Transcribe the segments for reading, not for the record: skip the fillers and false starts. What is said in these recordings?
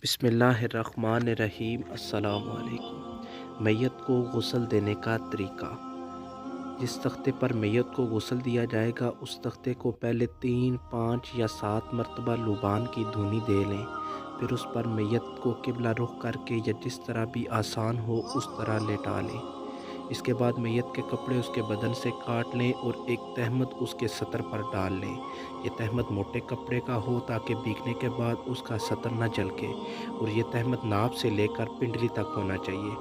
बिस्मिल्लाहिर्रहमानिर्रहीम। अस्सलाम वालेकुम। मैयत को गुस्ल देने का तरीका। जिस तख्ते पर मैयत को गुस्ल दिया जाएगा उस तख्ते को पहले 3, 5 या 7 मरतबा लुबान की धूनी दे लें। फिर उस पर मैयत को किबला रुख करके या जिस तरह भी आसान हो उस तरह लेटा लें। इसके बाद मैयत के कपड़े उसके बदन से काट लें और एक तहमद उसके सतर पर डाल लें। ये तहमद मोटे कपड़े का हो ताकि भीगने के बाद उसका सतर न झलके, और ये तहमद नाभ से लेकर पिंडली तक होना चाहिए।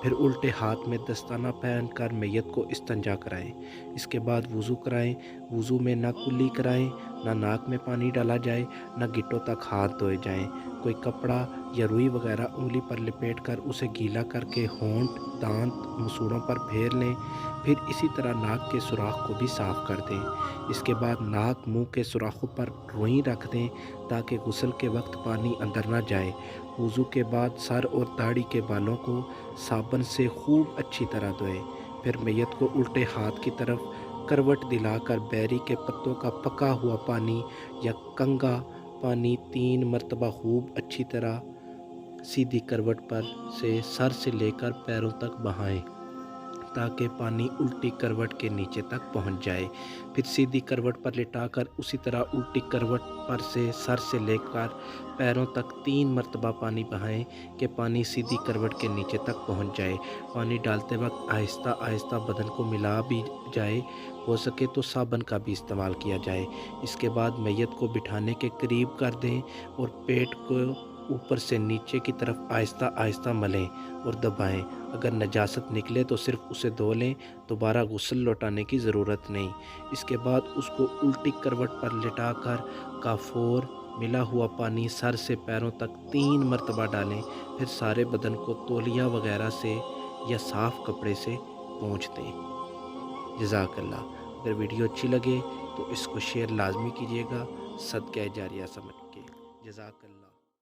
फिर उल्टे हाथ में दस्ताना पहनकर मैयत को इस्तिंजा कराएं। इसके बाद वज़ू कराएं। वज़ू में ना कुल्ली कराएं, ना नाक में पानी डाला जाए, ना गिट्टों तक हाथ धोए जाएं। कोई कपड़ा या रुई वगैरह उंगली पर लपेट कर उसे गीला करके होंठ, दांत, मसूड़ों पर फेर लें। फिर इसी तरह नाक के सुराख को भी साफ़ कर दें। इसके बाद नाक, मुंह के सुराखों पर रुई रख दें ताकि गुस्ल के वक्त पानी अंदर ना जाए। वज़ू के बाद सर और दाढ़ी के बालों को साबुन से खूब अच्छी तरह धोएं। फिर मैयत को उल्टे हाथ की तरफ करवट दिलाकर बैरी के पत्तों का पका हुआ पानी या कंगा पानी 3 मरतबा खूब अच्छी तरह सीधी करवट पर से सर से लेकर पैरों तक बहाएं ताकि पानी उल्टी करवट के नीचे तक पहुंच जाए। फिर सीधी करवट पर लिटाकर उसी तरह उल्टी करवट पर से सर से लेकर पैरों तक 3 मरतबा पानी बहाएं कि पानी सीधी करवट के नीचे तक पहुंच जाए। पानी डालते वक्त आहिस्ता आहिस्ता बदन को मिला भी जाए, हो सके तो साबुन का भी इस्तेमाल किया जाए। इसके बाद मैयत को बिठाने के करीब कर दें और पेट को ऊपर से नीचे की तरफ आहिस्ता आहिस्ता मलें और दबाएं। अगर नजासत निकले तो सिर्फ उसे धो लें, दोबारा गुस्ल लौटाने की ज़रूरत नहीं। इसके बाद उसको उल्टी करवट पर लिटाकर काफोर मिला हुआ पानी सर से पैरों तक 3 मरतबा डालें। फिर सारे बदन को तौलिया वगैरह से या साफ़ कपड़े से पोंछ दें। जज़ाकल्लाह। अगर वीडियो अच्छी लगे तो इसको शेयर लाजमी कीजिएगा, सदका जारिया समझ के। जज़ाकल्लाह।